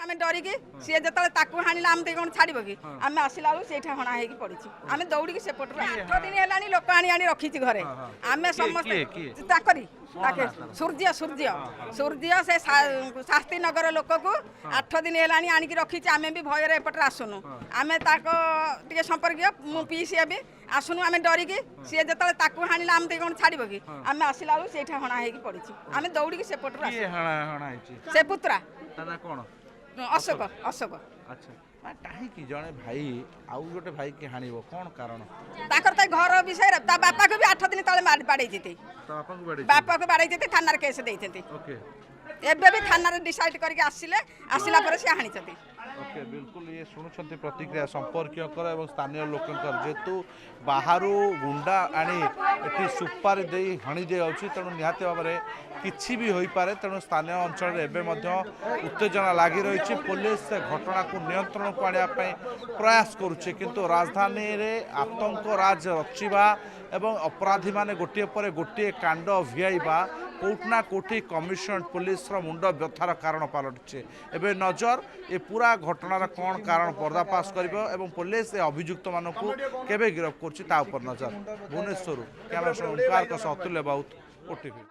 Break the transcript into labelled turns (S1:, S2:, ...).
S1: आम डरिकी सी जो हाणिला आम कौन छाड़ कि आम आसला बेलू से हणा हो पड़ी आम दौड़ी सेपट 8 दिन है लोक आनी रखी घरे आम समस्त सूर्य सूर्य सूर्य से शास्त्री नगर लोक को 8 दिन है आणिकी रखी आम भी भयर एपटे आसुनु आम टे संपर्क मु पीसी भी आसुनु आम डरिकी सी जो हाणिला आम कौन छाड़ कि आम आसला बेलू से हणा हो पड़ी आम दौड़ी सेपट से पुत्रा अशोक अशोक
S2: अच्छा कहीं जड़े भाई आउ गोटे भाई की हाणिब कौन कारण
S1: घर विषय बापा को भी 8 दिन तले बाड़े बापा को बाड़े थाना केस देते एबे भी थाना डिसाइड करके आसिला पर से हाणी
S2: ओके बिल्कुल ये शुणुंट प्रतिक्रिया संपर्क स्थानीय लोक जेहेतु बाहर गुंडा आनी ये सुपारी दे हाणी दे तेणु निहाती भाव में किसी भी हो पारे तेणु स्थानीय अंचल एवं उत्तेजना लगी रही पुलिस घटना को नियंत्रण को आने प्रयास करुचे किंतु राजधानी रे आतंक राज रचिबा एवं अपराधी माने गोटे पर गोटे कांड भिआईबा कोठना कोठी कमिशनरेट पुलिस मुंड व्यथार कारण पलटुचे एवं नजर ये पूरा घटनार कौन कारण पर्दाफाश कर पुलिस अभियुक्त मानक केबे गिरफ्त कर नजर भुवनेश्वर कैमरा पर्सन ओंकार अतुल्य बाउत ओटीवी।